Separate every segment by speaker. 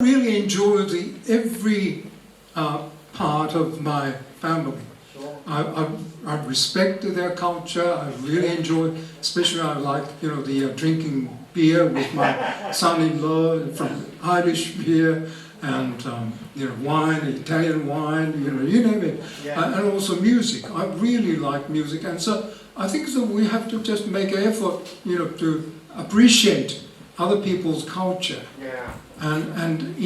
Speaker 1: really enjoy every part of my family. I respect their culture. I really enjoy, especially I like the drinking beer with my son-in-law from Irish beer and wine, Italian wine, you name it, and also music. I really like music, and so I think that we have to just make an effort, to appreciate other people's culture. And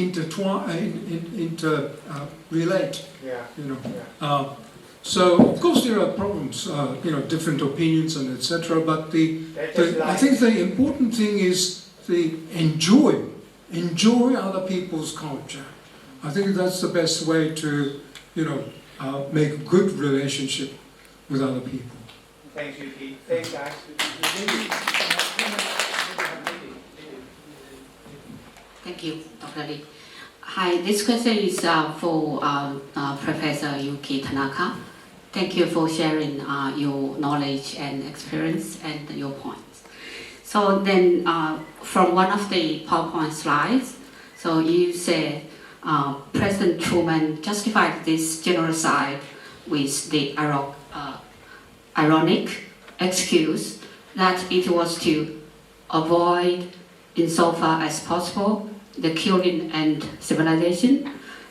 Speaker 1: relate. So of course there are problems, different opinions and etc. But I think the important thing is enjoy other people's culture. I think that's the best way to make a good relationship with other people.
Speaker 2: Thank you, Pete. Thanks, guys.
Speaker 3: Thank you, Dr. Lee. Hi, this question is for Professor Yuki Tanaka. Thank you for sharing your knowledge and experience and your points. So then, from one of the PowerPoint slides, so you said President Truman justified this genocide with the ironic excuse that it was to avoid, insofar as possible, the killing and civilization,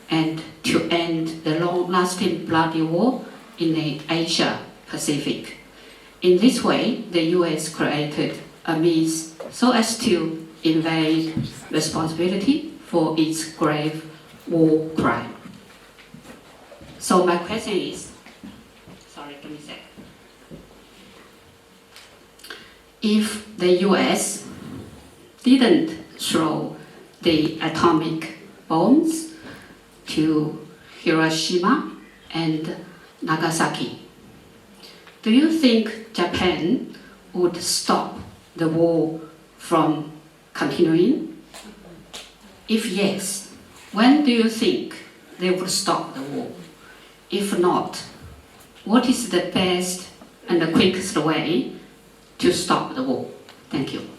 Speaker 3: and to end the long-lasting bloody war in the Asia-Pacific. In this way, the US created a means so as to evade responsibility for its grave war crime. So my question is, sorry, give me a sec. If the US didn't throw the atomic bombs to Hiroshima and Nagasaki, do you think Japan would stop the war from continuing? If yes, when do you think they would stop the war? If not, what is the best and the quickest way to stop the war? Thank you.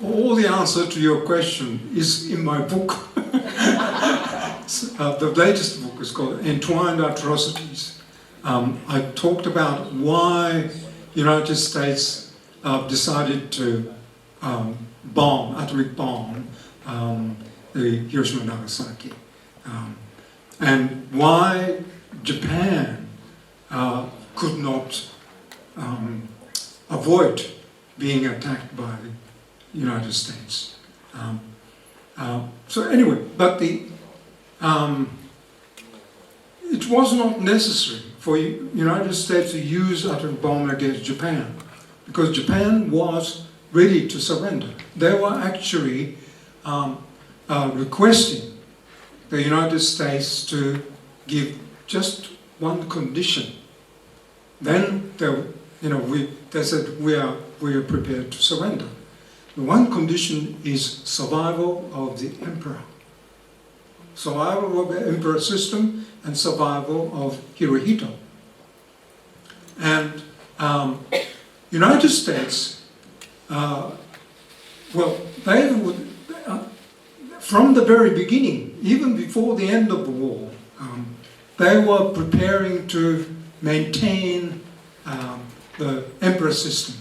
Speaker 1: All the answer to your question is in my book. The latest book is called Entwined Atrocities. I talked about why United States decided to atomic bomb the Hiroshima and Nagasaki, and why Japan could not avoid being attacked by the United States. So anyway, but it was not necessary for United States to use atomic bomb against Japan, because Japan was ready to surrender. They were actually requesting the United States to give just one condition. Then they said we are prepared to surrender. The one condition is survival of the emperor. Survival of the emperor system and survival of Hirohito. And United States, they would, from the very beginning, even before the end of the war, they were preparing to maintain the emperor system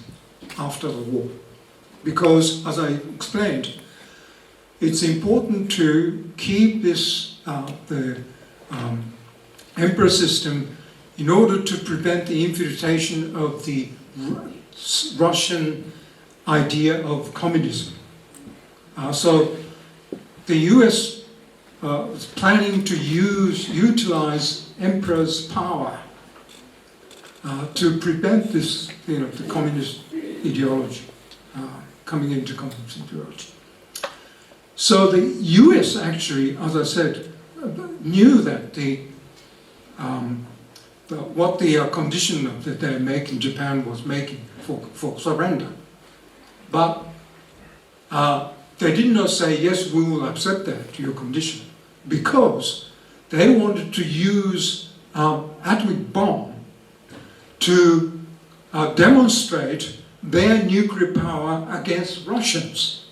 Speaker 1: after the war. Because, as I explained, it's important to keep the emperor system in order to prevent the infiltration of the Russian idea of communism. So the US was planning to utilize emperor's power to prevent this, the communist ideology coming into communist ideology. So the US actually, as I said, knew that what the condition that they're making, Japan was making for surrender. But they did not say, yes, we will accept that, your condition, because they wanted to use atomic bomb to demonstrate their nuclear power against Russians.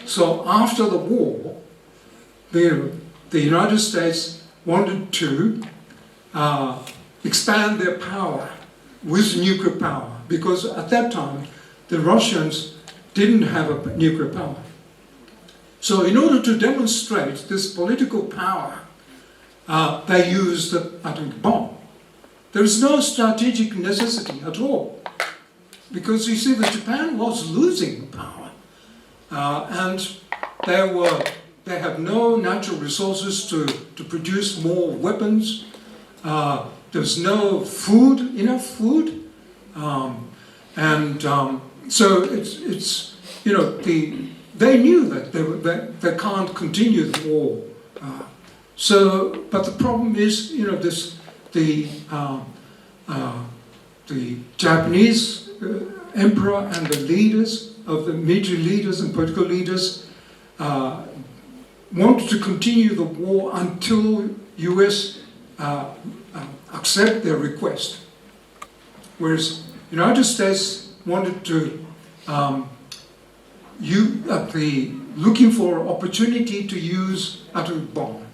Speaker 1: So after the war, the United States wanted to expand their power with nuclear power, because at that time the Russians didn't have a nuclear power. So in order to demonstrate this political power, they used the atomic bomb. There is no strategic necessity at all, because you see that Japan was losing power, and they have no natural resources to produce more weapons. There's no food, enough food, so it's you know they knew that they can't continue the war. But the problem is, you know, the Japanese emperor and the leaders of the military leaders and political leaders wanted to continue the war until US accept their request, whereas United States wanted to looking for opportunity to use atomic bomb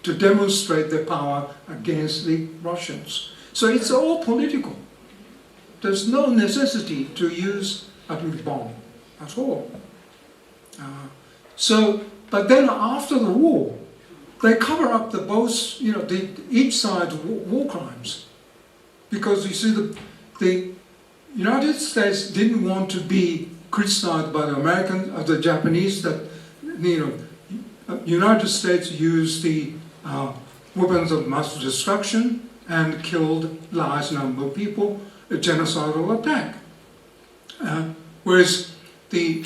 Speaker 1: to demonstrate their power against the Russians. So it's all political. There's no necessity to use atomic bomb at all. But then after the war, they cover up each side's war crimes, because you see the United States didn't want to be criticized by the Americans or the Japanese that United States used the weapons of mass destruction and killed large number of people, a genocidal attack. Whereas the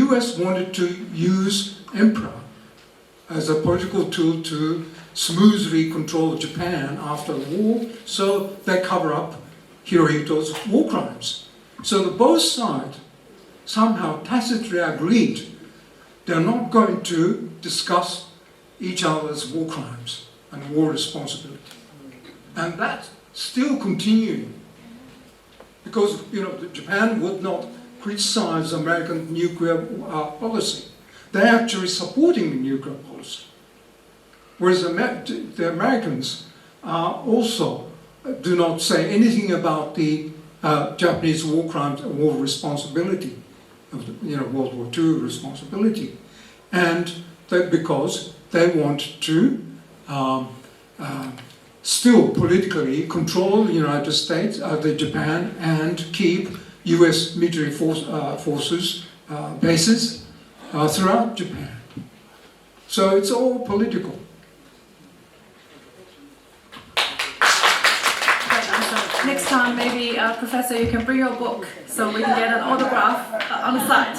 Speaker 1: US wanted to use emperor as a political tool to smoothly control Japan after the war, so they cover up Hirohito's war crimes. So both sides somehow tacitly agreed they're not going to discuss each other's war crimes and war responsibility. And that's still continuing, because Japan would not criticize American nuclear policy. They're actually supporting the nuclear policy. Whereas the Americans also do not say anything about the Japanese war crimes, war responsibility, of World War II responsibility, and because they want to still politically control the United States, the Japan, and keep U.S. military forces bases throughout Japan. So it's all political.
Speaker 4: Next time, maybe, Professor, you can bring your book so we can get an autograph on the site.